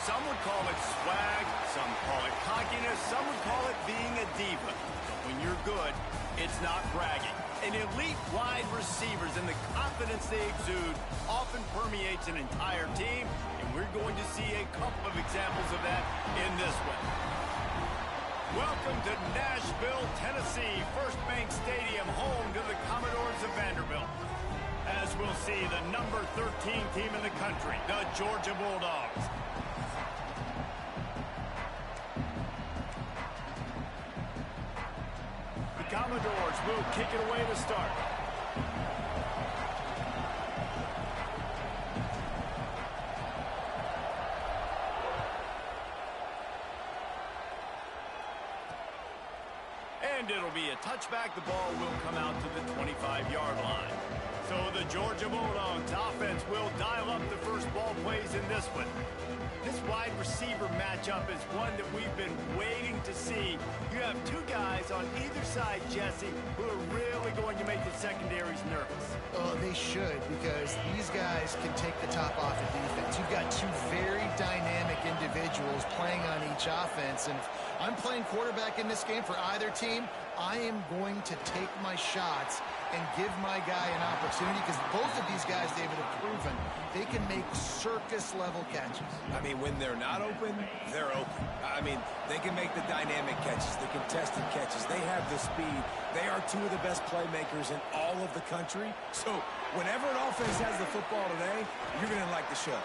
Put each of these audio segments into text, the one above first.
Some would call it swag, some call it cockiness, some would call it being a diva. But when you're good, it's not bragging. An elite wide receivers and the confidence they exude often permeates an entire team, and we're going to see a couple of examples of that in this one. Welcome to Nashville, Tennessee, First Bank Stadium, home to the Commodores of Vanderbilt. As we'll see, the number 13 team in the country, the Georgia Bulldogs. The Commodores will kick it away to start. And it'll be a touchback. The ball will come out to the 25-yard line. So the Georgia Bulldogs offense will dial up the first ball plays in this one. This wide receiver matchup is one that we've been waiting to see. You have two guys on either side, Jesse, who are really going to make the secondaries nervous. Oh, they should, because these guys can take the top off of defense. You've got two very dynamic individuals playing on each offense, and if I'm playing quarterback in this game for either team, I am going to take my shots and give my guy an opportunity, because both of these guys, David, have proven they can make circus-level catches. I mean, when they're not open, they're open. I mean, they can make the dynamic catches, the contested catches. They have the speed. They are two of the best playmakers in all of the country. So whenever an offense has the football today, you're going to like the show.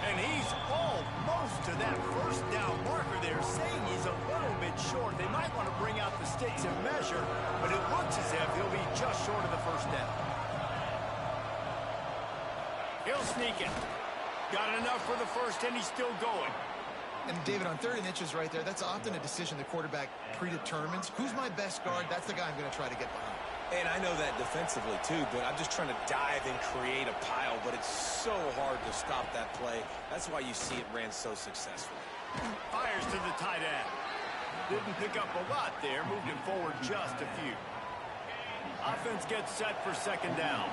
And he's almost to that first down marker there, saying he's a little bit short. They might want to bring out the sticks and measure, but it looks as if he'll be just short of the first down. He'll sneak it. Got enough for the first, and he's still going. And, David, on 3rd and inches right there, that's often a decision the quarterback predetermines. Who's my best guard? That's the guy I'm going to try to get behind. And I know that defensively, too, but I'm just trying to dive and create a pile, but it's so hard to stop that play. That's why you see it ran so successfully. Fires to the tight end. Didn't pick up a lot there, moved him forward just a few. Offense gets set for second down.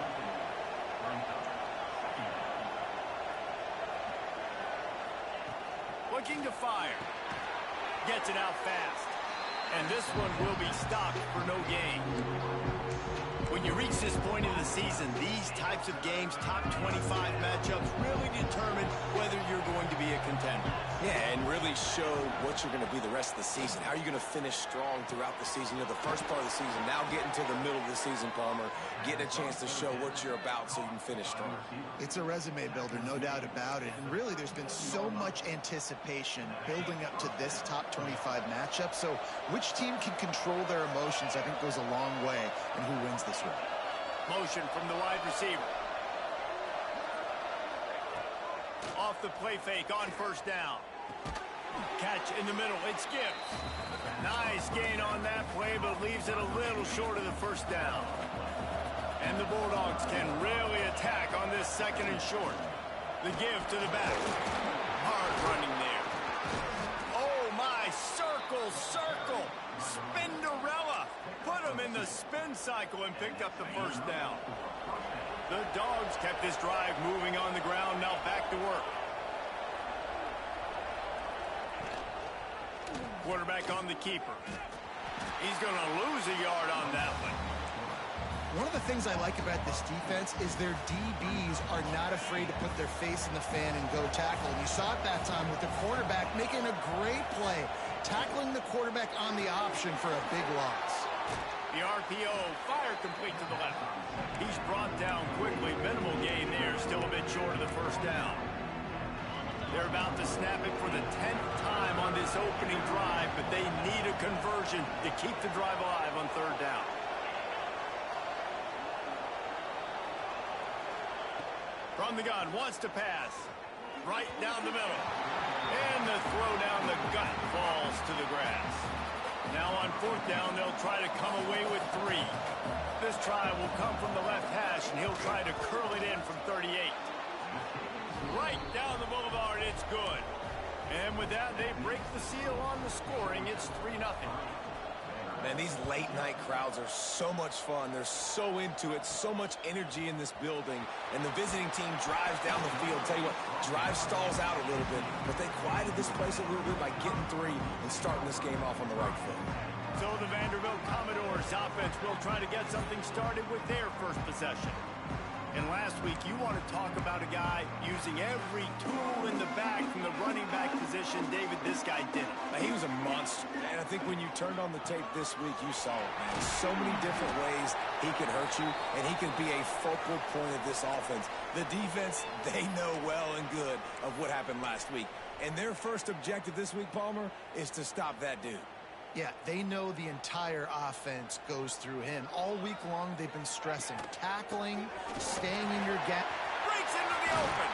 Looking to fire. Gets it out fast. And this one will be stopped for no gain. When you reach this point in the season, these types of games, top 25 matchups, really determine whether you're going to be a contender. Yeah, and really show what you're going to be the rest of the season. How are you going to finish strong throughout the season? The first part of the season, now getting to the middle of the season, Palmer, getting a chance to show what you're about so you can finish strong. It's a resume builder, no doubt about it. And really, there's been so much anticipation building up to this top 25 matchup. So which team can control their emotions, I think, goes a long way in who wins this one. Motion from the wide receiver. Off the play fake on first down. Catch in the middle. It's Gibbs. Nice gain on that play, but leaves it a little short of the first down. And the Bulldogs can really attack on this second and short. The give to the back. Hard running there. Oh, my. Circle, circle. Spinderella. Put him in the spin cycle and picked up the first down. The Dogs kept this drive moving on the ground. Now back to work. Quarterback on the keeper. He's going to lose a yard on that one. One of the things I like about this defense is their DBs are not afraid to put their face in the fan and go tackle. And you saw it that time with the quarterback making a great play, tackling the quarterback on the option for a big loss. The RPO, fire complete to the left. He's brought down quickly. Minimal gain there, still a bit short of the first down. They're about to snap it for the 10th time on this opening drive, but they need a conversion to keep the drive alive on third down. From the gun, wants to pass. Right down the middle. And the throw down the gut falls to the grass. Now on fourth down, they'll try to come away with 3. This try will come from the left hash, and he'll try to curl it in from 38. Right down the boulevard, it's good. And with that, they break the seal on the scoring. It's 3-0. Man, these late-night crowds are so much fun. They're so into it, so much energy in this building. And the visiting team drives down the field. Tell you what, drive stalls out a little bit, but they quieted this place a little bit by getting 3 and starting this game off on the right foot. So the Vanderbilt Commodores offense will try to get something started with their first possession. And last week, you want to talk about a guy using every tool in the bag from the running back position. David, this guy did it. He was a monster. And I think when you turned on the tape this week, you saw it, man. So many different ways he could hurt you, and he could be a focal point of this offense. The defense, they know well and good of what happened last week. And their first objective this week, Palmer, is to stop that dude. Yeah, they know the entire offense goes through him. All week long, they've been stressing. Tackling, staying in your gap. Breaks into the open.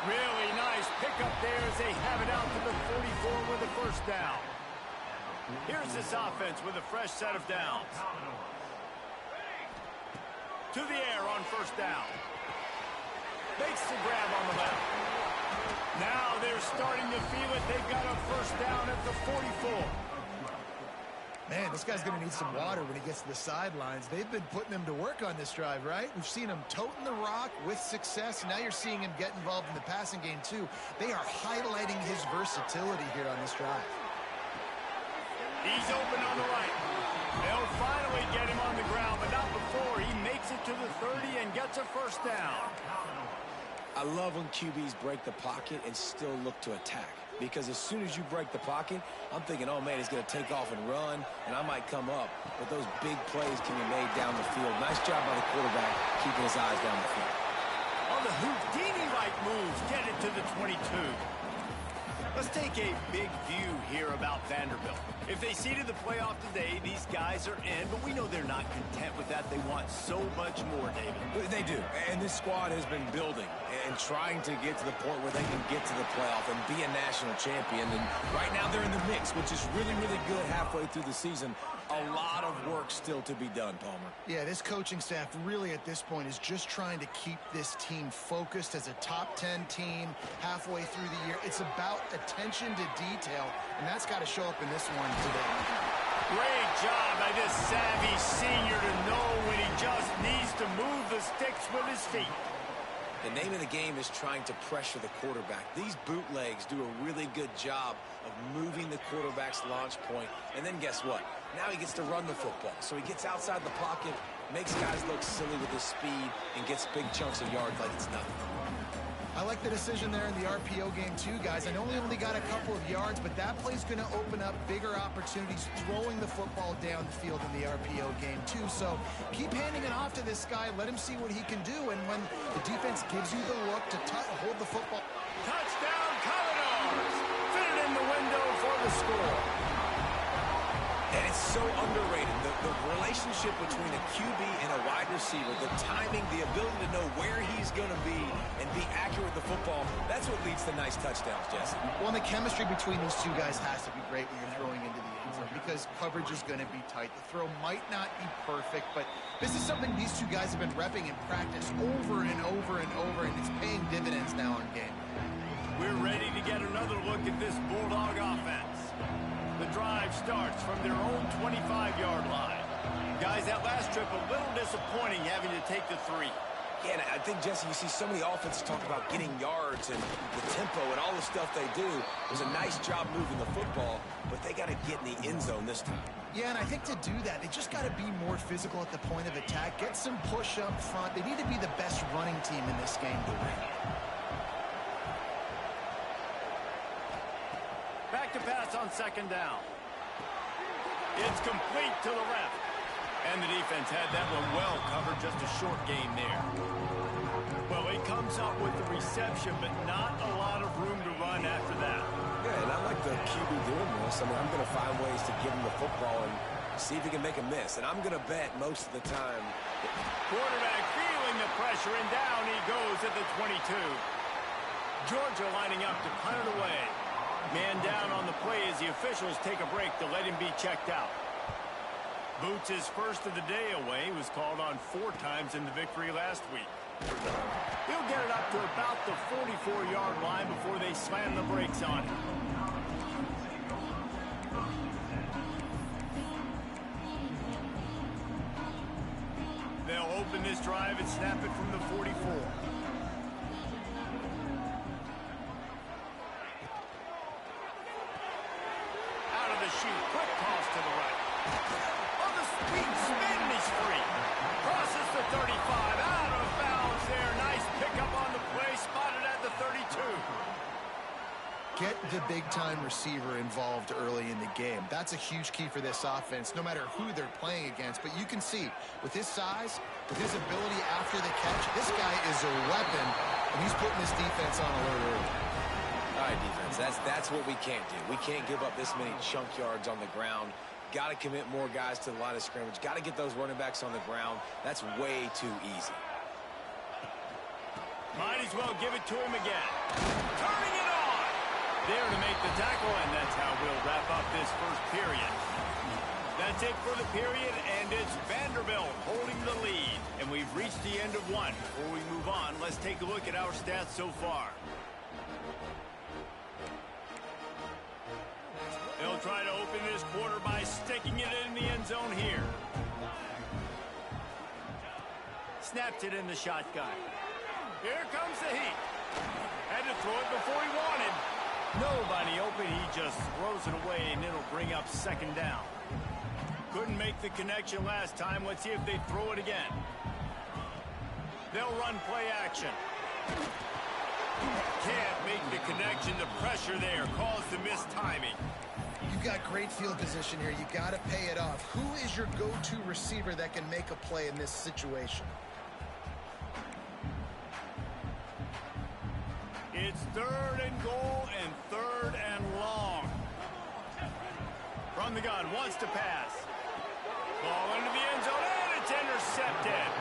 Really nice pickup there as they have it out to the 44 with a first down. Here's this offense with a fresh set of downs. To the air on first down. Makes the grab on the left. Now they're starting to feel it. They've got a first down at the 44. Man, this guy's going to need some water when he gets to the sidelines. They've been putting him to work on this drive, right? We've seen him toting the rock with success. Now you're seeing him get involved in the passing game, too. They are highlighting his versatility here on this drive. He's open on the right. They'll finally get him on the ground, but not before. He makes it to the 30 and gets a first down. I love when QBs break the pocket and still look to attack. Because as soon as you break the pocket, I'm thinking, oh, man, he's going to take off and run, and I might come up. But those big plays can be made down the field. Nice job by the quarterback keeping his eyes down the field. On the Houdini-like moves, get it to the 22. Let's take a big view here about Vanderbilt. If they seeded the playoff today, these guys are in, but we know they're not content with that. They want so much more, David. They do, and this squad has been building and trying to get to the point where they can get to the playoff and be a national champion. And right now they're in the mix, which is really, really good halfway through the season. A lot of work still to be done, Palmer. Yeah, this coaching staff really at this point is just trying to keep this team focused as a top 10 team halfway through the year. It's about attention to detail, and that's got to show up in this one today. Great job by this savvy senior to know when he just needs to move the sticks with his feet. The name of the game is trying to pressure the quarterback. These bootlegs do a really good job of moving the quarterback's launch point. And then guess what? Now he gets to run the football. So he gets outside the pocket, makes guys look silly with his speed, and gets big chunks of yards like it's nothing. I like the decision there in the RPO game too, guys. I know he only got a couple of yards, but that play's going to open up bigger opportunities throwing the football down the field in the RPO game too. So keep handing it off to this guy. Let him see what he can do. And when the defense gives you the look to hold the football. Touchdown, Commodores! Fit it in the window for the score. And it's so underrated. The relationship between a QB and a wide receiver, the timing, the ability to know where he's going to be and be accurate with the football, that's what leads to nice touchdowns, Jesse. Well, the chemistry between these two guys has to be great when you're throwing into the end zone because coverage is going to be tight. The throw might not be perfect, but this is something these two guys have been repping in practice over and over and over, and it's paying dividends now in game. We're ready to get another look at this Bulldog offense. The drive starts from their own 25-yard line. Guys, that last trip a little disappointing having to take the 3. Yeah, and I think, Jesse, you see so many offenses talk about getting yards and the tempo and all the stuff they do. It was a nice job moving the football, but they got to get in the end zone this time. Yeah, and I think to do that, they just got to be more physical at the point of attack, get some push up front. They need to be the best running team in this game to win. Back to pass on second down. It's complete to the left. And the defense had that one well covered, just a short gain there. Well, he comes up with the reception, but not a lot of room to run after that. Yeah, and I like the QB doing this. I mean, I'm going to find ways to give him the football and see if he can make a miss. And I'm going to bet most of the time. Quarterback feeling the pressure, and down he goes at the 22. Georgia lining up to punt it away. Man down on the play as the officials take a break to let him be checked out. Boots' first of the day away was called on 4 times in the victory last week. He'll get it up to about the 44-yard line before they slam the brakes on him. open this drive and snap it from the 44. Out of the chute, quick toss to the right. On the speed spin, he's free. Crosses the 35, out of bounds there. Nice pickup on the play, spotted at the 32. Get the big-time receiver involved early in the game. That's a huge key for this offense, no matter who they're playing against. But you can see, with his size, with his ability after the catch, this guy is a weapon, and he's putting this defense on alert early. All right, defense, that's what we can't do. We can't give up this many chunk yards on the ground. Got to commit more guys to the line of scrimmage. Got to get those running backs on the ground. That's way too easy. Might as well give it to him again. Turning it on. There to make the tackle, and that's how we'll wrap up this first period. That's it for the period, and it's Vanderbilt holding the lead. And we've reached the end of one. Before we move on, let's take a look at our stats so far. They'll try to open this quarter by sticking it in the end zone here. Snapped it in the shotgun. Here comes the heat. Had to throw it before he wanted. Nobody open. He just throws it away, and it'll bring up second down. Couldn't make the connection last time. Let's see if they throw it again. They'll run play action. Can't make the connection. The pressure there caused the missed timing. You've got great field position here. You got to pay it off. Who is your go-to receiver that can make a play in this situation? It's 3rd and goal and 3rd and long. From the gun, wants to pass. Ball into the end zone, and it's intercepted.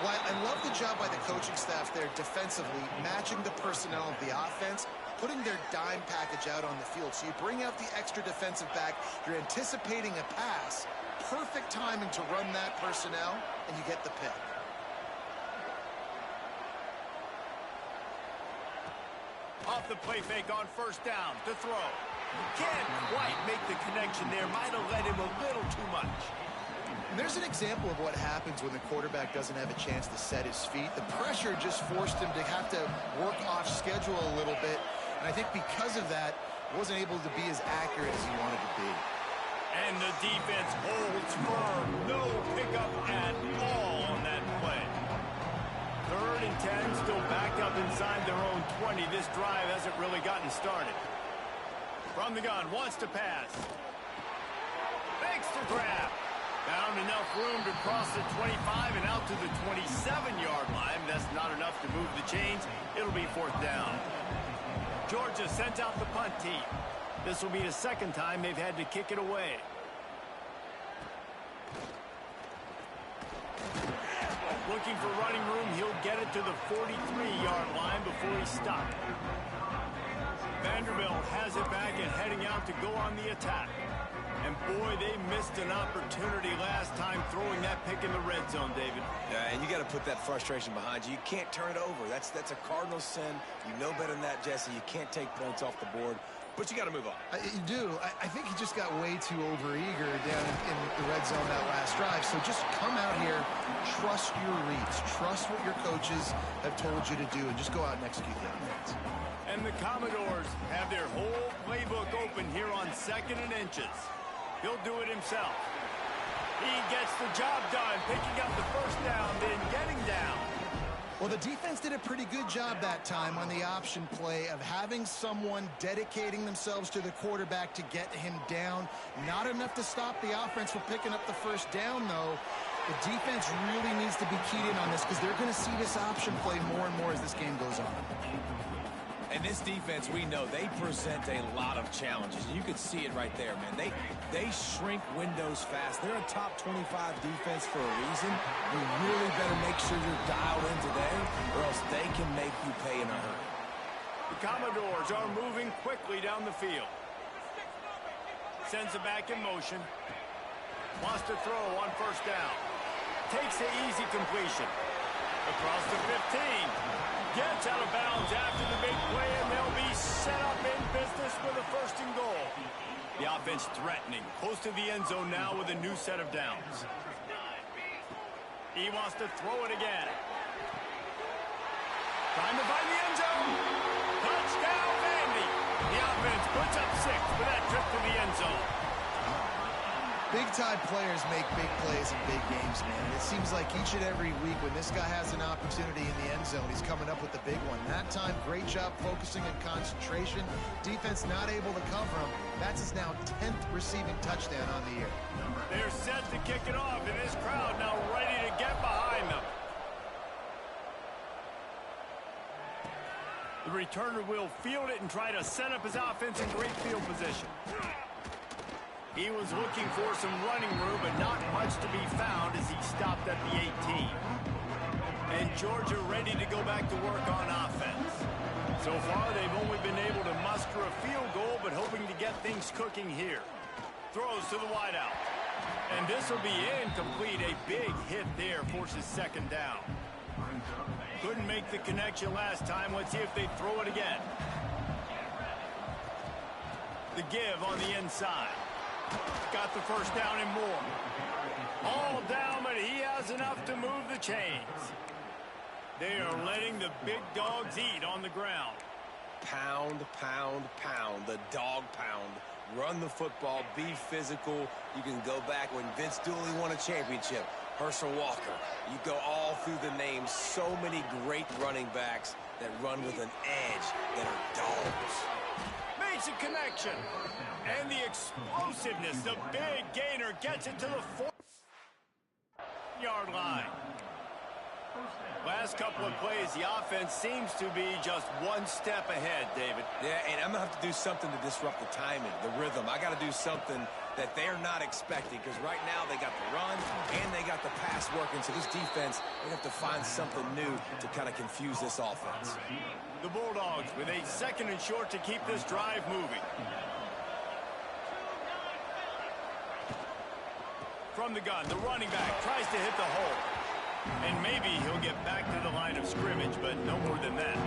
Well, I love the job by the coaching staff there defensively, matching the personnel of the offense, putting their dime package out on the field. So you bring out the extra defensive back, you're anticipating a pass, perfect timing to run that personnel, and you get the pick. Off the play fake on first down to throw. Can't quite make the connection there. Might have led him a little too much. And there's an example of what happens when the quarterback doesn't have a chance to set his feet. The pressure just forced him to have to work off schedule a little bit. And I think because of that, wasn't able to be as accurate as he wanted to be. And the defense holds firm. No pickup at all on that play. 3rd and 10, still backed up inside their own 20. This drive hasn't really gotten started. From the gun, wants to pass. Makes the grab. Found enough room to cross the 25 and out to the 27-yard line. That's not enough to move the chains. It'll be 4th down. Georgia sends out the punt team. This will be the second time they've had to kick it away. Looking for running room, he'll get it to the 43-yard line before he's stopped. Vanderbilt has it back and heading out to go on the attack. And boy, they missed an opportunity last time throwing that pick in the red zone, David. Yeah, and you got to put that frustration behind you. You can't turn it over. That's a Cardinal sin. You know better than that, Jesse. You can't take points off the board. But you got to move on. You do. I think he just got way too overeager down in the red zone that last drive. So just come out here, trust your reads, trust what your coaches have told you to do, and just go out and execute the offense. And the Commodores have their whole playbook open here on 2nd and inches. He'll do it himself. He gets the job done, picking up the first down, then getting down. Well, the defense did a pretty good job that time on the option play of having someone dedicating themselves to the quarterback to get him down. Not enough to stop the offense from picking up the first down, though. The defense really needs to be keyed in on this because they're going to see this option play more and more as this game goes on. And this defense, we know, they present a lot of challenges. You can see it right there, man. They shrink windows fast. They're a top 25 defense for a reason. You really better make sure you're dialed in today, or else they can make you pay in a hurry. The Commodores are moving quickly down the field. Sends it back in motion. Wants to throw on first down. Takes the easy completion. Across the 15. Gets out of bounds after the big play, and they'll be set up in business with a 1st and goal. The offense threatening. Close to the end zone now with a new set of downs. He wants to throw it again. Trying to find the end zone. Touchdown, Vandy. The offense puts up 6 for that trip to the end zone. Big-time players make big plays in big games, man. It seems like each and every week when this guy has an opportunity in the end zone, he's coming up with the big one. That time, great job focusing and concentration. Defense not able to cover him. That's his now 10th receiving touchdown on the year. They're set to kick it off, and this crowd now ready to get behind them. The returner will field it and try to set up his offense in great field position. He was looking for some running room, but not much to be found as he stopped at the 18. And Georgia ready to go back to work on offense. So far, they've only been able to muster a field goal, but hoping to get things cooking here. Throws to the wideout. And this will be incomplete. A big hit there forces second down. Couldn't make the connection last time. Let's see if they throw it again. The give on the inside. Got the first down and more. All down, but he has enough to move the chains. They are letting the big dogs eat on the ground. Pound, pound, pound. The dog pound. Run the football. Be physical. You can go back when Vince Dooley won a championship. Herschel Walker. You go all through the names. So many great running backs that run with an edge that are dogs. Makes a connection. And the explosiveness, the big gainer gets it to the 4-yard line. Last couple of plays, the offense seems to be just one step ahead, David. Yeah, and I'm going to have to do something to disrupt the timing, the rhythm. I got to do something that they're not expecting, because right now they got the run and they got the pass working. So this defense, they have to find something new to kind of confuse this offense. The Bulldogs with a 2nd and short to keep this drive moving. From the gun, the running back tries to hit the hole. And maybe he'll get back to the line of scrimmage, but no more than that.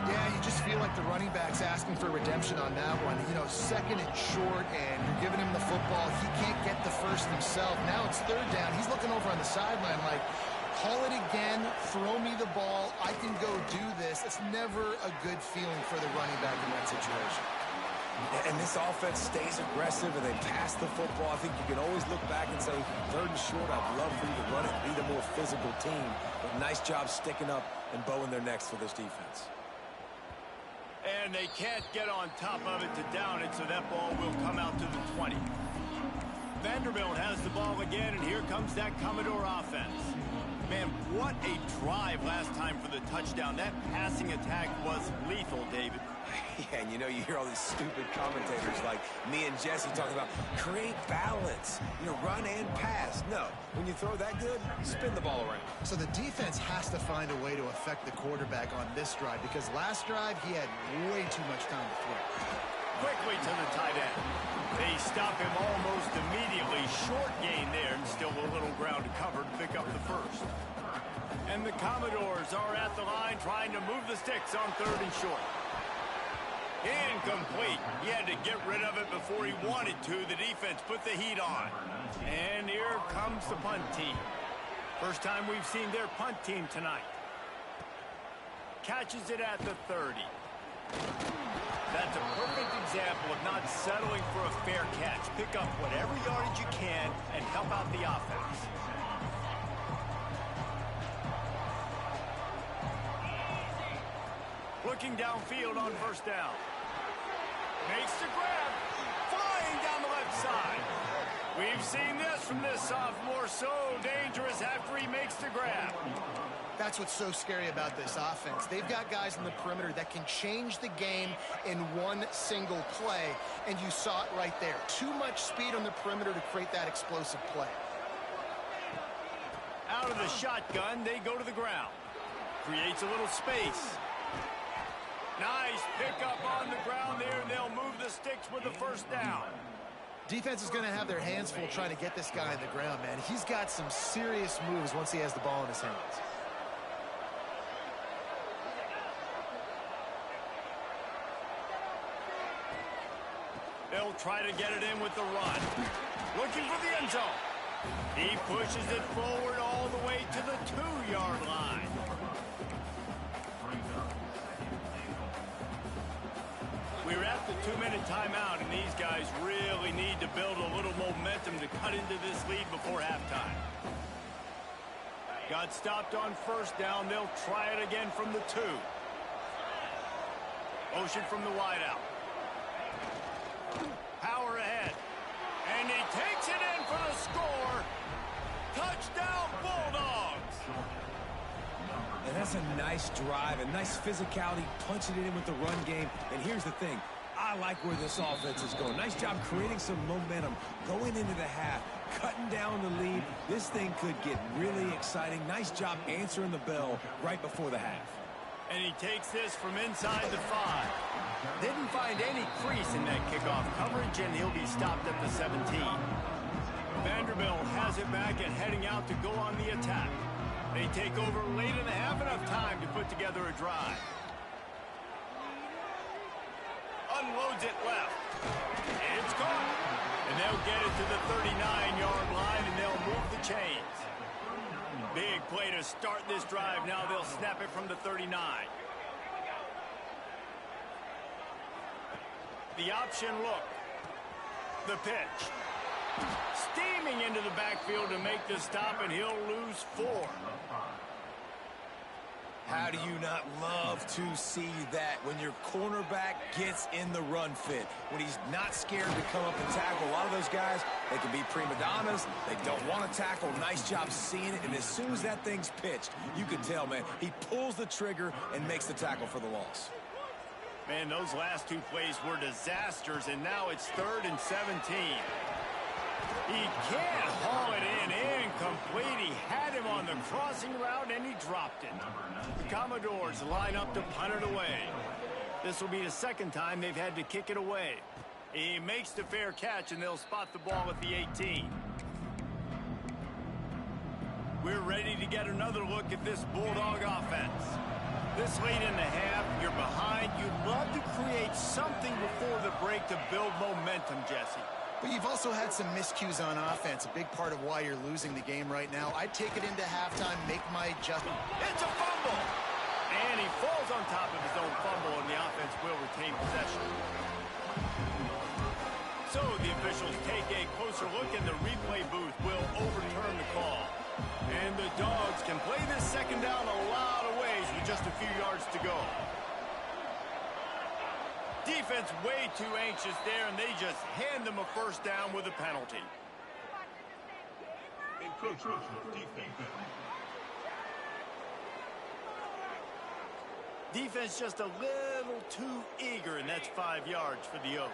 Yeah, you just feel like the running back's asking for redemption on that one. You know, 2nd and short, and you're giving him the football. He can't get the first himself. Now it's 3rd down. He's looking over on the sideline like, call it again, throw me the ball, I can go do this. It's never a good feeling for the running back in that situation. And this offense stays aggressive and they pass the football. I think you can always look back and say, 3rd and short, I'd love for you to run it, be the more physical team. But nice job sticking up and bowing their necks for this defense. And they can't get on top of it to down it, so that ball will come out to the 20. Vanderbilt has the ball again, and here comes that Commodore offense. Man, what a drive last time for the touchdown. That passing attack was lethal, David. Yeah, and you know, you hear all these stupid commentators like me and Jesse talking about create balance, you know, run and pass. No, when you throw that good, spin the ball around. So the defense has to find a way to affect the quarterback on this drive, because last drive he had way too much time to throw. Quickly to the tight end. They stop him almost immediately. Short gain there, and still a little ground to cover to pick up the first. And the Commodores are at the line trying to move the sticks on 3rd and short. Incomplete. He had to get rid of it before he wanted to. The defense put the heat on. And here comes the punt team. First time we've seen their punt team tonight. Catches it at the 30. That's a perfect example of not settling for a fair catch. Pick up whatever yardage you can and help out the offense. Looking downfield on 1st down. Makes the grab. Flying down the left side. We've seen this from this sophomore. So dangerous after he makes the grab. That's what's so scary about this offense. They've got guys in the perimeter that can change the game in one single play, and you saw it right there. Too much speed on the perimeter to create that explosive play. Out of the shotgun, they go to the ground. Creates a little space. Nice pickup on the ground there, and they'll move the sticks with the 1st down. Defense is going to have their hands full trying to get this guy on the ground, man. He's got some serious moves once he has the ball in his hands. They'll try to get it in with the run. Looking for the end zone. He pushes it forward all the way to the 2-yard line. We're at the 2-minute timeout, and these guys really need to build a little momentum to cut into this lead before halftime. Got stopped on first down. They'll try it again from the 2. Motion from the wideout. Power ahead. And he takes it in for the score. Touchdown, Bulldogs. And that's a nice drive, a nice physicality, punching it in with the run game. And here's the thing. I like where this offense is going. Nice job creating some momentum going into the half, cutting down the lead. This thing could get really exciting. Nice job answering the bell right before the half. And he takes this from inside the 5. Didn't find any crease in that kickoff coverage, and he'll be stopped at the 17. Vanderbilt has it back and heading out to go on the attack. They take over late in the half, enough time to put together a drive. Unloads it left. It's caught. And they'll get it to the 39-yard line, and they'll move the chains. Big play to start this drive. Now they'll snap it from the 39. The option look. The pitch. Steaming into the backfield to make the stop, and he'll lose 4. How do you not love to see that when your cornerback gets in the run fit? When he's not scared to come up and tackle. A lot of those guys, they can be prima donnas. They don't want to tackle. Nice job seeing it. And as soon as that thing's pitched, you can tell, man, he pulls the trigger and makes the tackle for the loss. Man, those last 2 plays were disasters, and now it's 3rd and 17. He can't haul it in. Incomplete. He had him on the crossing route, and he dropped it. The Commodores line up to punt it away. This will be the 2nd time they've had to kick it away. He makes the fair catch, and they'll spot the ball at the 18. We're ready to get another look at this Bulldog offense. This late in the half, you're behind. You'd love to create something before the break to build momentum, Jesse. But you've also had some miscues on offense, a big part of why you're losing the game right now. I'd take it into halftime, make my adjustment. It's a fumble! And he falls on top of his own fumble, and the offense will retain possession. So the officials take a closer look, and the replay booth will overturn the call. And the Dogs can play this 2nd down a lot of ways with just a few yards to go. Defense way too anxious there, and they just hand them a 1st down with a penalty. Defense just a little too eager, and that's 5 yards for the Oak.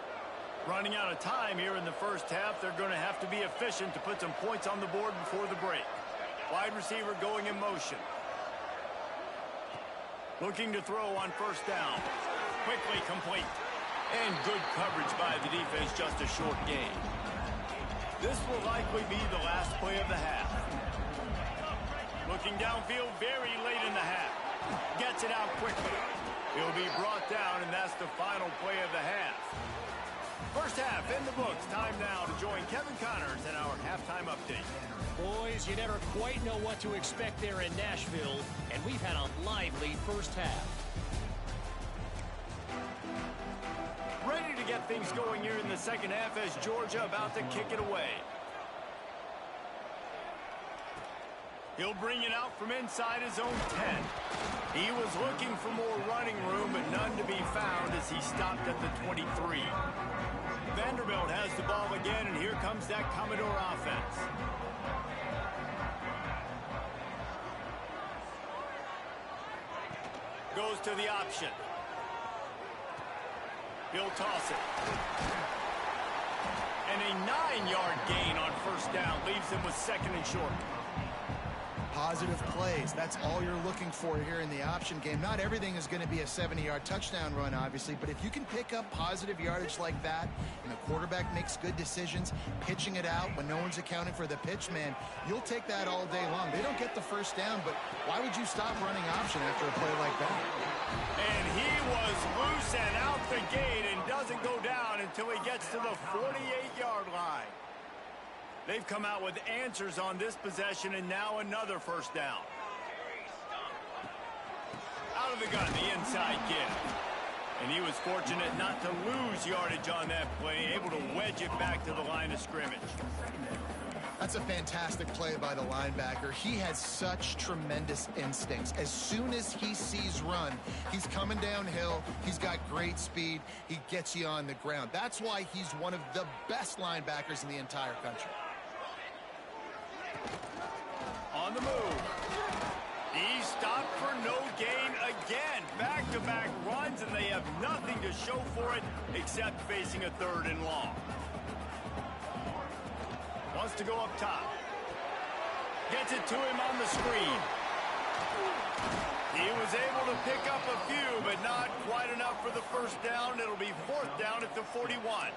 Running out of time here in the 1st half, they're going to have to be efficient to put some points on the board before the break. Wide receiver going in motion. Looking to throw on 1st down. Quickly complete. And good coverage by the defense, just a short gain. This will likely be the last play of the half. Looking downfield very late in the half. Gets it out quickly. He'll be brought down, and that's the final play of the half. 1st half in the books. Time now to join Kevin Connors in our halftime update. Boys, you never quite know what to expect there in Nashville, and we've had a lively 1st half. Ready to get things going here in the 2nd half as Georgia about to kick it away. He'll bring it out from inside his own 10. He was looking for more running room, but none to be found as he stopped at the 23. Vanderbilt has the ball again, and here comes that Commodore offense. Goes to the option. He'll toss it. And a 9-yard gain on 1st down leaves him with 2nd and short. Positive plays. That's all you're looking for here in the option game. Not everything is going to be a 70-yard touchdown run, obviously, but if you can pick up positive yardage like that, and the quarterback makes good decisions, pitching it out when no one's accounting for the pitch, man, you'll take that all day long. They don't get the 1st down, but why would you stop running option after a play like that? And he was loose and out the gate and doesn't go down until he gets to the 48-yard line. They've come out with answers on this possession, and now another first down. Out of the gun, the inside give. And he was fortunate not to lose yardage on that play, able to wedge it back to the line of scrimmage. That's a fantastic play by the linebacker. He has such tremendous instincts. As soon as he sees run, he's coming downhill. He's got great speed. He gets you on the ground. That's why he's one of the best linebackers in the entire country. On the move. He stopped for no gain again. Back-to-back runs, and they have nothing to show for it except facing a 3rd and long. Wants to go up top. Gets it to him on the screen. He was able to pick up a few, but not quite enough for the first down. It'll be 4th down at the 41.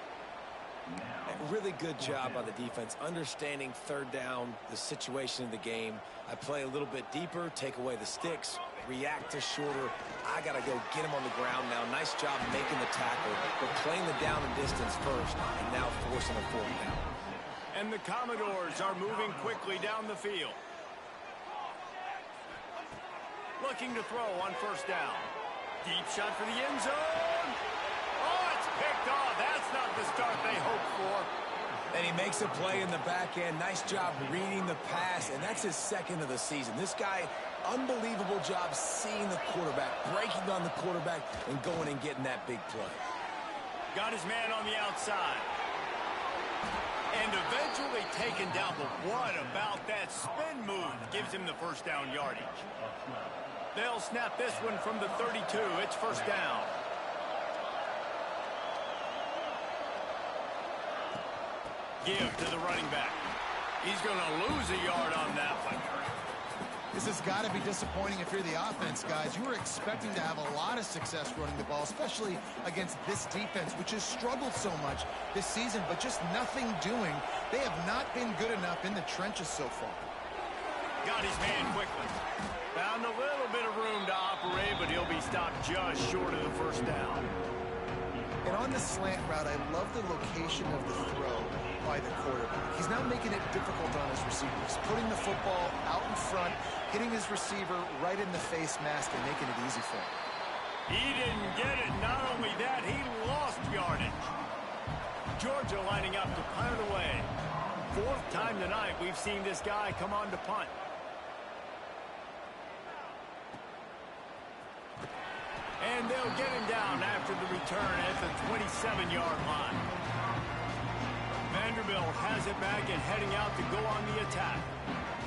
Really good job by the defense, understanding 3rd down, the situation of the game. I play a little bit deeper, take away the sticks, react to shorter. I got to go get him on the ground now. Nice job making the tackle, but playing the down and distance first, and now forcing a 4th down. And the Commodores are moving quickly down the field. Looking to throw on first down. Deep shot for the end zone. Oh, it's picked off. That's not the start they hoped for. And he makes a play in the back end. Nice job reading the pass, and that's his 2nd of the season. This guy, unbelievable job seeing the quarterback, breaking on the quarterback, and going and getting that big play. Got his man on the outside. And eventually taken down, but what about that spin move? Gives him the first down yardage. They'll snap this one from the 32. It's first down. Give to the running back. He's going to lose a yard on that one. This has got to be disappointing if you're the offense, guys. You were expecting to have a lot of success running the ball, especially against this defense, which has struggled so much this season, but just nothing doing. They have not been good enough in the trenches so far. Got his man quickly. Found a little bit of room to operate, but he'll be stopped just short of the first down. And on the slant route, I love the location of the throw by the quarterback. He's now making it difficult on his receivers, putting the football out in front, hitting his receiver right in the face mask and making it easy for him. He didn't get it. Not only that, he lost yardage. Georgia lining up to punt it away. 4th time tonight we've seen this guy come on to punt. And they'll get him down after the return at the 27-yard line. Vanderbilt has it back and heading out to go on the attack.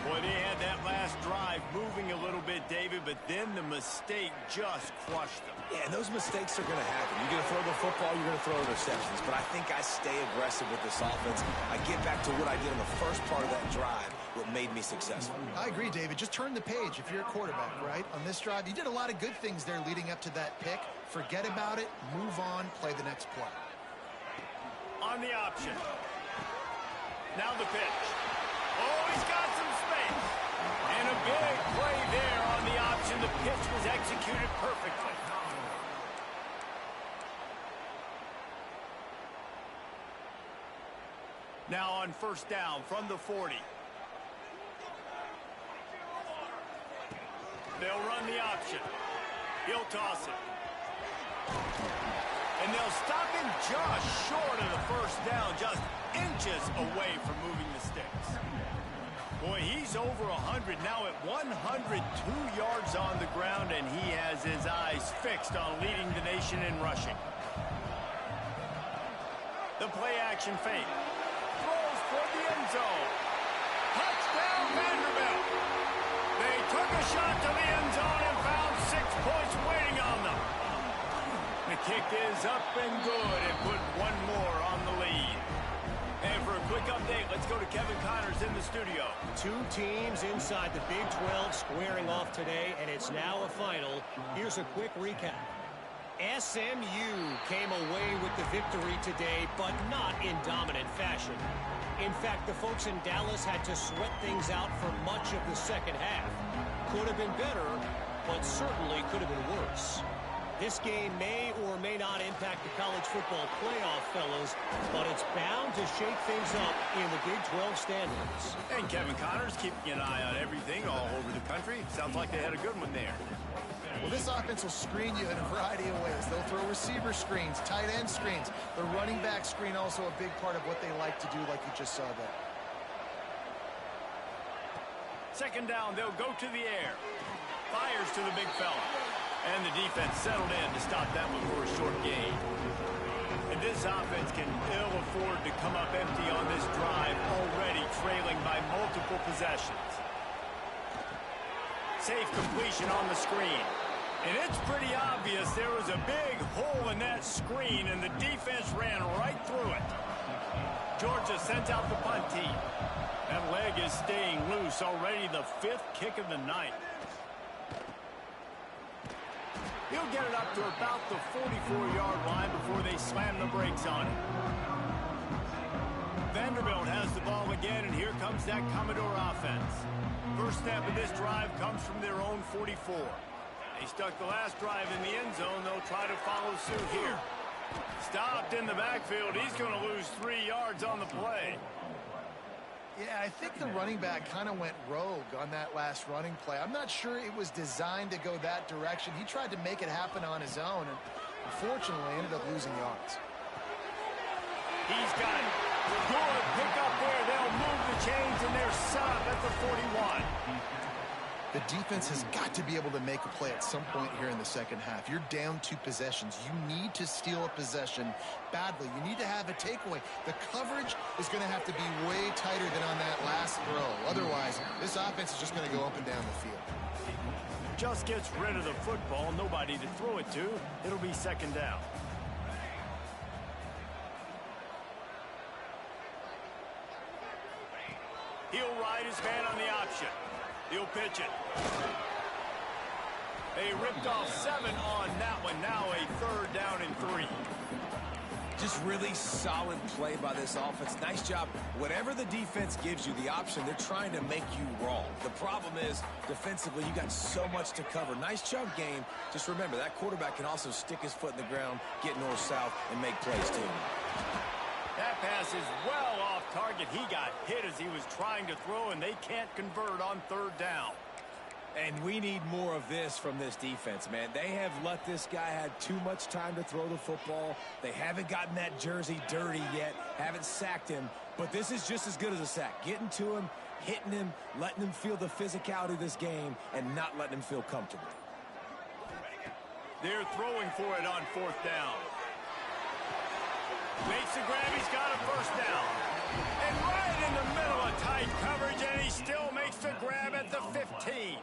Boy, they had that last drive moving a little bit, David, but then the mistake just crushed them. Yeah, and those mistakes are going to happen. You're going to throw the football, you're going to throw interceptions. But I think I stay aggressive with this offense. I get back to what I did in the first part of that drive, what made me successful. I agree, David. Just turn the page if you're a quarterback, right? On this drive, you did a lot of good things there leading up to that pick. Forget about it, move on, play the next play. On the option. Now the pitch. Oh, he's got some space. And a big play there on the option. The pitch was executed perfectly. Now on first down from the 40. They'll run the option. He'll toss it. And they'll stop him just short of the first down, just inches away from moving the sticks. Boy, he's over 100 now at 102 yards on the ground, and he has his eyes fixed on leading the nation in rushing. The play action fake. Throws for the end zone. Touchdown, Vanderbilt. They took a shot to the end zone and found 6 points waiting on them. The kick is up and good and put one more on the lead. And for a quick update, let's go to Kevin Connors in the studio. 2 teams inside the Big 12 squaring off today, and it's now a final. Here's a quick recap. SMU came away with the victory today, but not in dominant fashion. In fact, the folks in Dallas had to sweat things out for much of the second half. Could have been better, but certainly could have been worse. This game may or may not impact the college football playoff, fellas, but it's bound to shake things up in the Big 12 standings. And Kevin Connors keeping an eye on everything all over the country. Sounds like they had a good one there. Well, this offense will screen you in a variety of ways. They'll throw receiver screens, tight end screens. The running back screen also a big part of what they like to do, like you just saw there. Second down, they'll go to the air. Fires to the big fella. And the defense settled in to stop that one for a short gain. And this offense can ill afford to come up empty on this drive, already trailing by multiple possessions. Safe completion on the screen. And it's pretty obvious there was a big hole in that screen, and the defense ran right through it. Georgia sent out the punt team. That leg is staying loose, already the 5th kick of the night. He'll get it up to about the 44-yard line before they slam the brakes on it. Vanderbilt has the ball again, and here comes that Commodore offense. First snap of this drive comes from their own 44. They stuck the last drive in the end zone. They'll try to follow suit here. Stopped in the backfield. He's going to lose 3 yards on the play. Yeah, I think the running back kind of went rogue on that last running play. I'm not sure it was designed to go that direction. He tried to make it happen on his own, and unfortunately ended up losing yards. He's got it. Good pick up there. They'll move the chains, and they're set up at the 41. The defense has got to be able to make a play at some point here in the second half. You're down 2 possessions. You need to steal a possession badly. You need to have a takeaway. The coverage is going to have to be way tighter than on that last throw. Otherwise, this offense is just going to go up and down the field. Just gets rid of the football. Nobody to throw it to. It'll be second down. He'll ride his man on the option. He'll pitch it. They ripped off 7 on that one. Now a 3rd down and 3. Just really solid play by this offense. Nice job. Whatever the defense gives you the option, they're trying to make you wrong. The problem is, defensively, you got so much to cover. Nice chunk game. Just remember, that quarterback can also stick his foot in the ground, get north-south, and make plays too. That pass is well off target. He got hit as he was trying to throw, and they can't convert on 3rd down. And we need more of this from this defense, man. They have let this guy have too much time to throw the football. They haven't gotten that jersey dirty yet, haven't sacked him. But this is just as good as a sack. Getting to him, hitting him, letting him feel the physicality of this game, and not letting him feel comfortable. They're throwing for it on 4th down. Makes the grab. He's got a 1st down. And right in the middle of tight coverage, and he still makes the grab at the 15.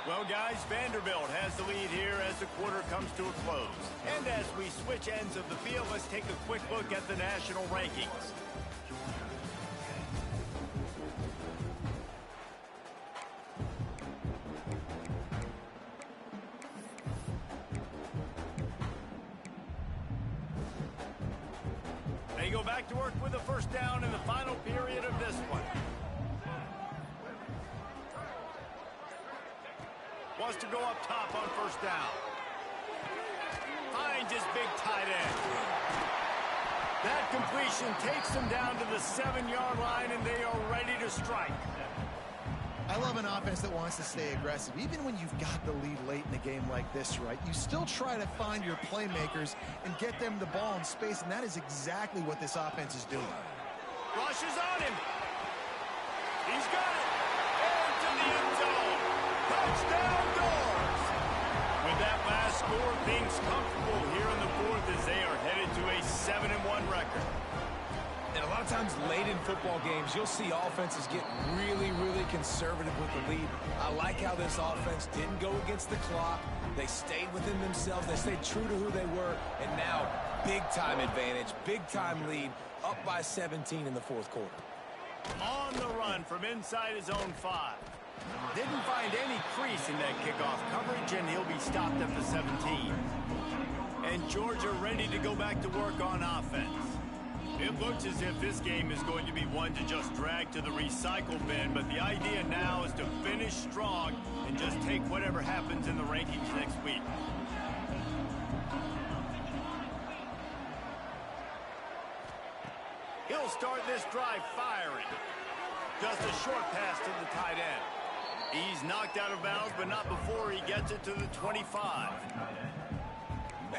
Well, guys, Vanderbilt has the lead here as the quarter comes to a close. And as we switch ends of the field, let's take a quick look at the national rankings. They go back to work with a 1st down in the final period of this one. Wants to go up top on 1st down. Finds his big tight end. That completion takes them down to the 7-yard line, and they are ready to strike. I love an offense that wants to stay aggressive. Even when you've got the lead late in a game like this, right, you still try to find your playmakers and get them the ball in space, and that is exactly what this offense is doing. Rushes on him. He's got it. Into the end zone. Touchdown, Dores. With that last score, things comfortable here in the 4th as they are headed to a 7-1 record. And a lot of times late in football games, you'll see offenses get really, really conservative with the lead. I like how this offense didn't go against the clock. They stayed within themselves. They stayed true to who they were. And now, big-time advantage, big-time lead, up by 17 in the 4th quarter. On the run from inside his own 5. Didn't find any crease in that kickoff coverage, and he'll be stopped at the 17. And Georgia ready to go back to work on offense. It looks as if this game is going to be one to just drag to the recycle bin, but the idea now is to finish strong and just take whatever happens in the rankings next week. He'll start this drive firing. Just a short pass to the tight end. He's knocked out of bounds, but not before he gets it to the 25.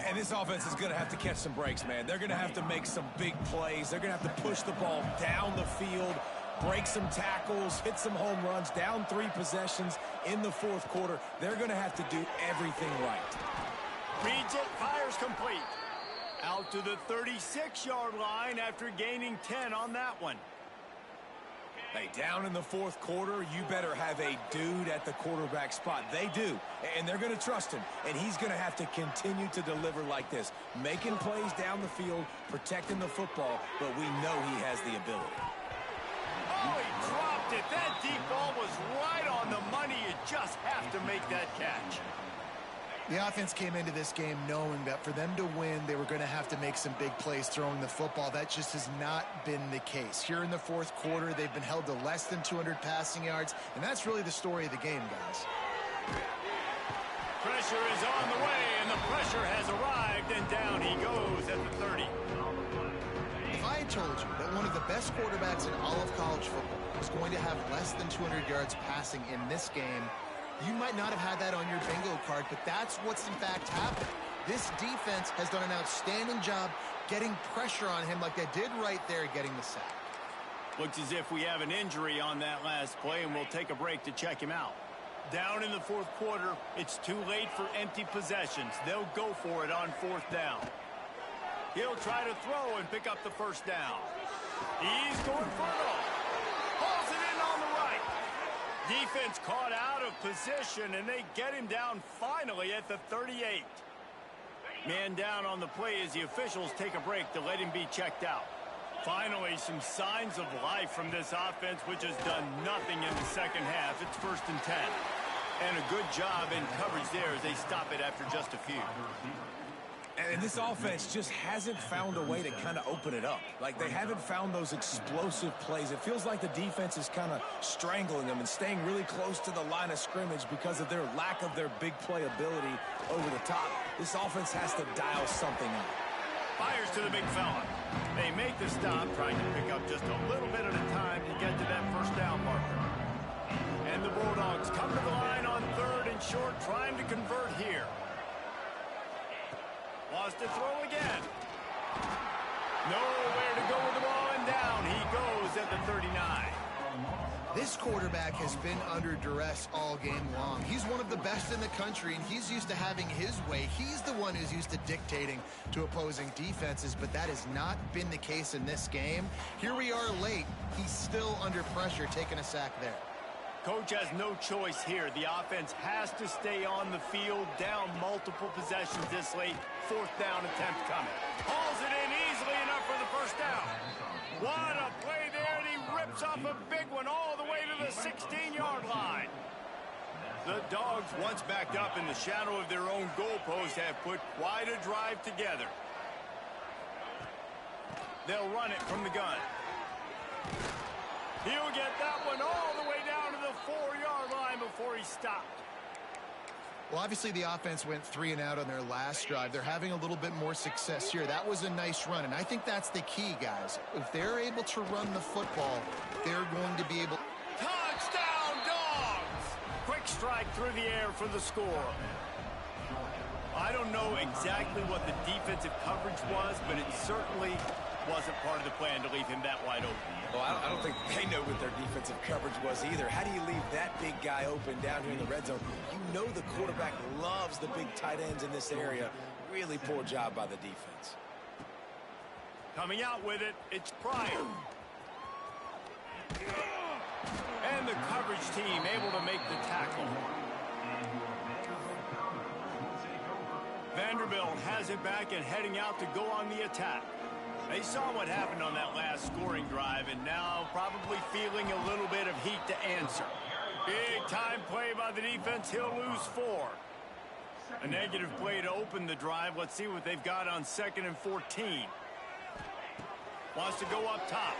And this offense is going to have to catch some breaks, man. They're going to have to make some big plays. They're going to have to push the ball down the field, break some tackles, hit some home runs, down 3 possessions in the fourth quarter. They're going to have to do everything right. Reads it, fires complete. Out to the 36-yard line after gaining 10 on that one. Hey, down in the fourth quarter, you better have a dude at the quarterback spot. They do, and they're going to trust him, and he's going to have to continue to deliver like this, making plays down the field, protecting the football, but we know he has the ability. Oh, he dropped it. That deep ball was right on the money. You just have to make that catch. The offense came into this game knowing that for them to win, they were going to have to make some big plays throwing the football. That just has not been the case. Here in the fourth quarter, they've been held to less than 200 passing yards, and that's really the story of the game, guys. Pressure is on the way, and the pressure has arrived, and down he goes at the 30. If I had told you that one of the best quarterbacks in all of college football was going to have less than 200 yards passing in this game, you might not have had that on your bingo card, but that's what's in fact happened. This defense has done an outstanding job getting pressure on him like they did right there, getting the sack. Looks as if we have an injury on that last play, and we'll take a break to check him out. Down in the fourth quarter, it's too late for empty possessions. They'll go for it on fourth down. He'll try to throw and pick up the first down. He's going for it all. Hauls it in on the right. Defense caught out of position, and they get him down finally at the 38. Man down on the play as the officials take a break to let him be checked out. Finally, some signs of life from this offense, which has done nothing in the second half. It's 1st and 10. And a good job in coverage there as they stop it after just a few. And this offense just hasn't found a way to kind of open it up. Like, they haven't found those explosive plays. It feels like the defense is kind of strangling them and staying really close to the line of scrimmage because of their lack of their big play ability over the top. This offense has to dial something up. Fires to the big fella. They make the stop, trying to pick up just a little bit at a time to get to that first down marker. And the Bulldogs come to the line on 3rd and short, trying to convert here. Wants to throw again. Nowhere to go with the ball, and down he goes at the 39. This quarterback has been under duress all game long. He's one of the best in the country, and he's used to having his way. He's the one who's used to dictating to opposing defenses, but that has not been the case in this game. Here we are late. He's still under pressure, taking a sack there. Coach has no choice here. The offense has to stay on the field, down multiple possessions this late. 4th down attempt coming. Hauls it in easily enough for the first down. What a play there, and he rips off a big one all the way to the 16-yard line. The Dogs, once backed up in the shadow of their own goalpost, have put quite a drive together. They'll run it from the gun. He'll get that one all the way down to the 4-yard line before he stopped. Well, obviously the offense went 3 and out on their last drive. They're having a little bit more success here. That was a nice run, and I think that's the key, guys. If they're able to run the football, they're going to be able... Touchdown, Dogs! Quick strike through the air for the score. I don't know exactly what the defensive coverage was, but it certainly wasn't part of the plan to leave him that wide open. Well, I don't think they know what their defensive coverage was either. How do you leave that big guy open down here in the red zone? You know the quarterback loves the big tight ends in this area. Really poor job by the defense. Coming out with it, it's Pryor. And the coverage team able to make the tackle. Vanderbilt has it back and heading out to go on the attack. They saw what happened on that last scoring drive, and now probably feeling a little bit of heat to answer. Big time play by the defense. He'll lose 4. A negative play to open the drive. Let's see what they've got on 2nd and 14. Wants to go up top.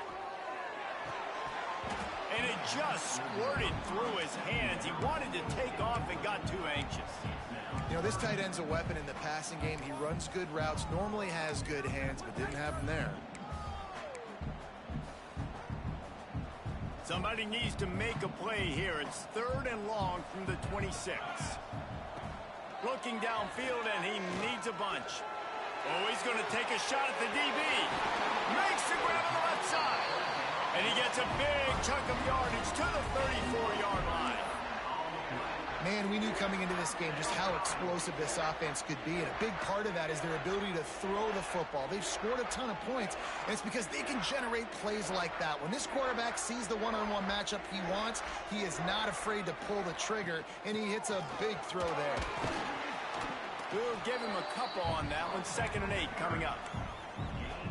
And it just squirted through his hands. He wanted to take off and got too anxious. You know, this tight end's a weapon in the passing game. He runs good routes, normally has good hands, but didn't have them there. Somebody needs to make a play here. It's 3rd and long from the 26. Looking downfield, and he needs a bunch. Oh, he's going to take a shot at the DB. Makes the grab on the left side. And he gets a big chunk of yardage to the 34-yard line. Man, we knew coming into this game just how explosive this offense could be, and a big part of that is their ability to throw the football. They've scored a ton of points, and it's because they can generate plays like that. When this quarterback sees the one-on-one matchup he wants, he is not afraid to pull the trigger, and he hits a big throw there. We'll give him a couple on that one. 2nd and 8 coming up.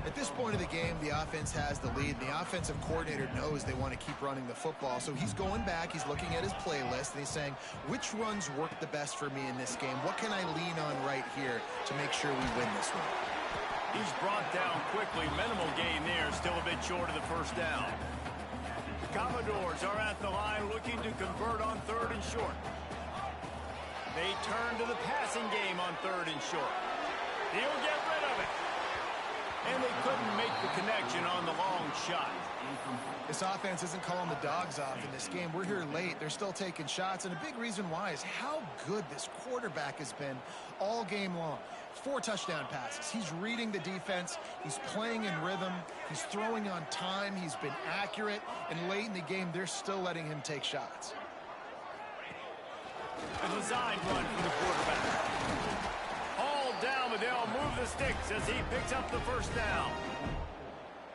At this point of the game, the offense has the lead, and the offensive coordinator knows they want to keep running the football. So he's going back, he's looking at his playlist, and he's saying, which runs work the best for me in this game? What can I lean on right here to make sure we win this one? He's brought down quickly. Minimal gain there, still a bit short of the 1st down. The Commodores are at the line looking to convert on 3rd and short. They turn to the passing game on 3rd and short. He'll get rid of it. And they couldn't make the connection on the long shot. This offense isn't calling the dogs off in this game. We're here late. They're still taking shots, and a big reason why is how good this quarterback has been all game long. 4 touchdown passes. He's reading the defense. He's playing in rhythm. He's throwing on time. He's been accurate. And late in the game, they're still letting him take shots. A design run from the quarterback. All down, but they'll move the sticks as he picks up the 1st down.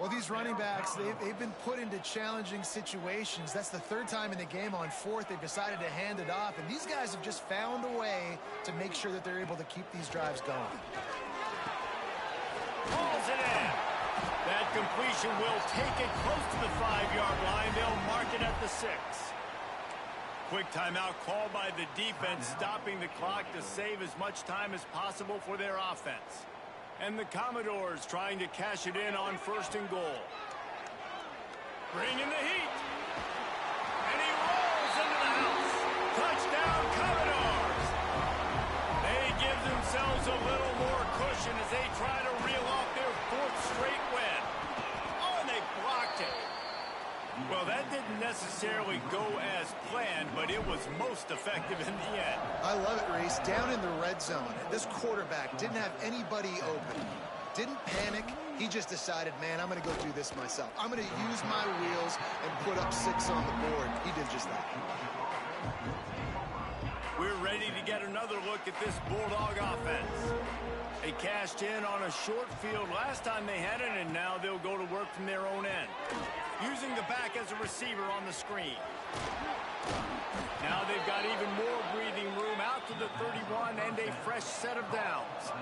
Well, these running backs, they've been put into challenging situations. That's the 3rd time in the game. On 4th, they've decided to hand it off, and these guys have just found a way to make sure that they're able to keep these drives going. Pulls it in. That completion will take it close to the 5-yard line. They'll mark it at the 6. Quick timeout called by the defense, stopping the clock to save as much time as possible for their offense. And the Commodores trying to cash it in on 1st and goal. Bringing the heat. And he rolls into the house. Touchdown, Commodores. They give themselves a little more cushion as they try to reel off their 4th straight win. Oh, and they blocked it. Well, that didn't necessarily go as planned, but it was most effective in the end. I love it, Reese. Down in the red zone, this quarterback didn't have anybody open. Didn't panic. He just decided, man, I'm going to go do this myself. I'm going to use my wheels and put up 6 on the board. He did just that. We're ready to get another look at this Bulldog offense. They cashed in on a short field last time they had it, and now they'll go to work from their own end. Using the back as a receiver on the screen. Now they've got even more breathing room out to the 31 and a fresh set of downs.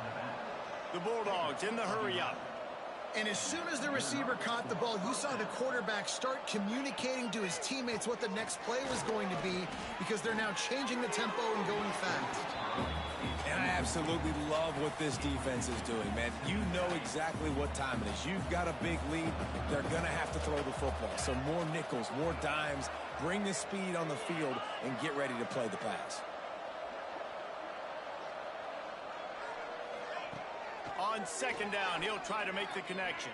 The Bulldogs in the hurry-up. And as soon as the receiver caught the ball, you saw the quarterback start communicating to his teammates what the next play was going to be because they're now changing the tempo and going fast. And I absolutely love what this defense is doing, man. You know exactly what time it is. You've got a big lead. They're going to have to throw the football. So more nickels, more dimes. Bring the speed on the field and get ready to play the pass. On 2nd down, he'll try to make the connection.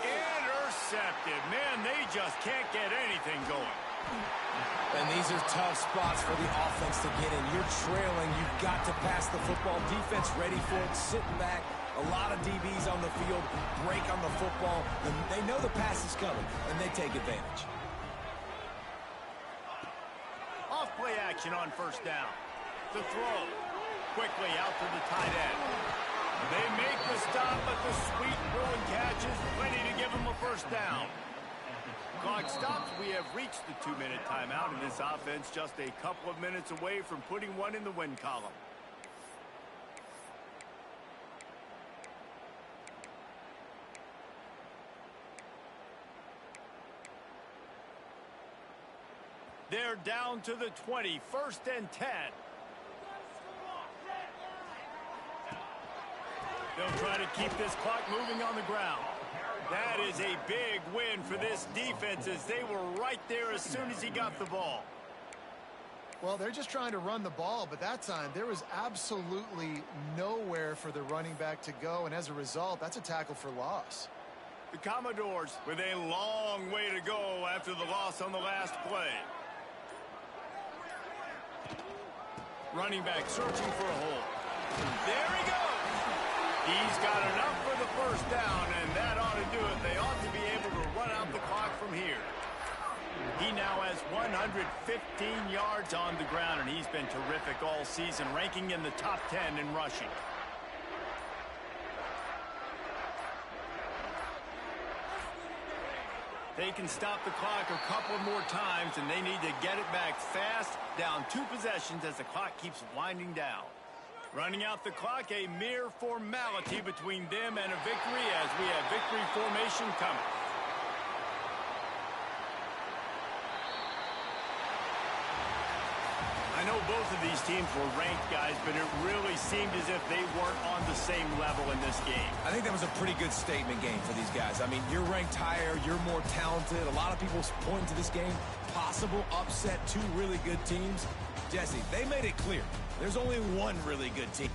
Intercepted. Man, they just can't get anything going. And these are tough spots for the offense to get in. You're trailing. You've got to pass the football. Defense ready for it, sitting back. A lot of DBs on the field, break on the football. And they know the pass is coming, and they take advantage. Off play action on 1st down. The throw. Quickly out to the tight end. They make the stop, but the sweet throwing catch is plenty to give them a 1st down. Clock stops. We have reached the 2-minute timeout, and this offense just a couple of minutes away from putting one in the win column. They're down to the 20, 1st and 10. They'll try to keep this clock moving on the ground. That is a big win for this defense as they were right there as soon as he got the ball. Well, they're just trying to run the ball, but that time there was absolutely nowhere for the running back to go, and as a result, that's a tackle for loss. The Commodores with a long way to go after the loss on the last play. Running back searching for a hole. There he goes. He's got enough for the first down, and that ought to do it. They ought to be able to run out the clock from here. He now has 115 yards on the ground, and he's been terrific all season, ranking in the top 10 in rushing. They can stop the clock a couple more times, and they need to get it back fast, down 2 possessions as the clock keeps winding down. Running out the clock, a mere formality between them and a victory as we have victory formation coming. I know both of these teams were ranked, guys, but it really seemed as if they weren't on the same level in this game. I think that was a pretty good statement game for these guys. I mean, you're ranked higher, you're more talented. A lot of people point to this game, possible upset, 2 really good teams. Jesse, they made it clear. There's only one really good team.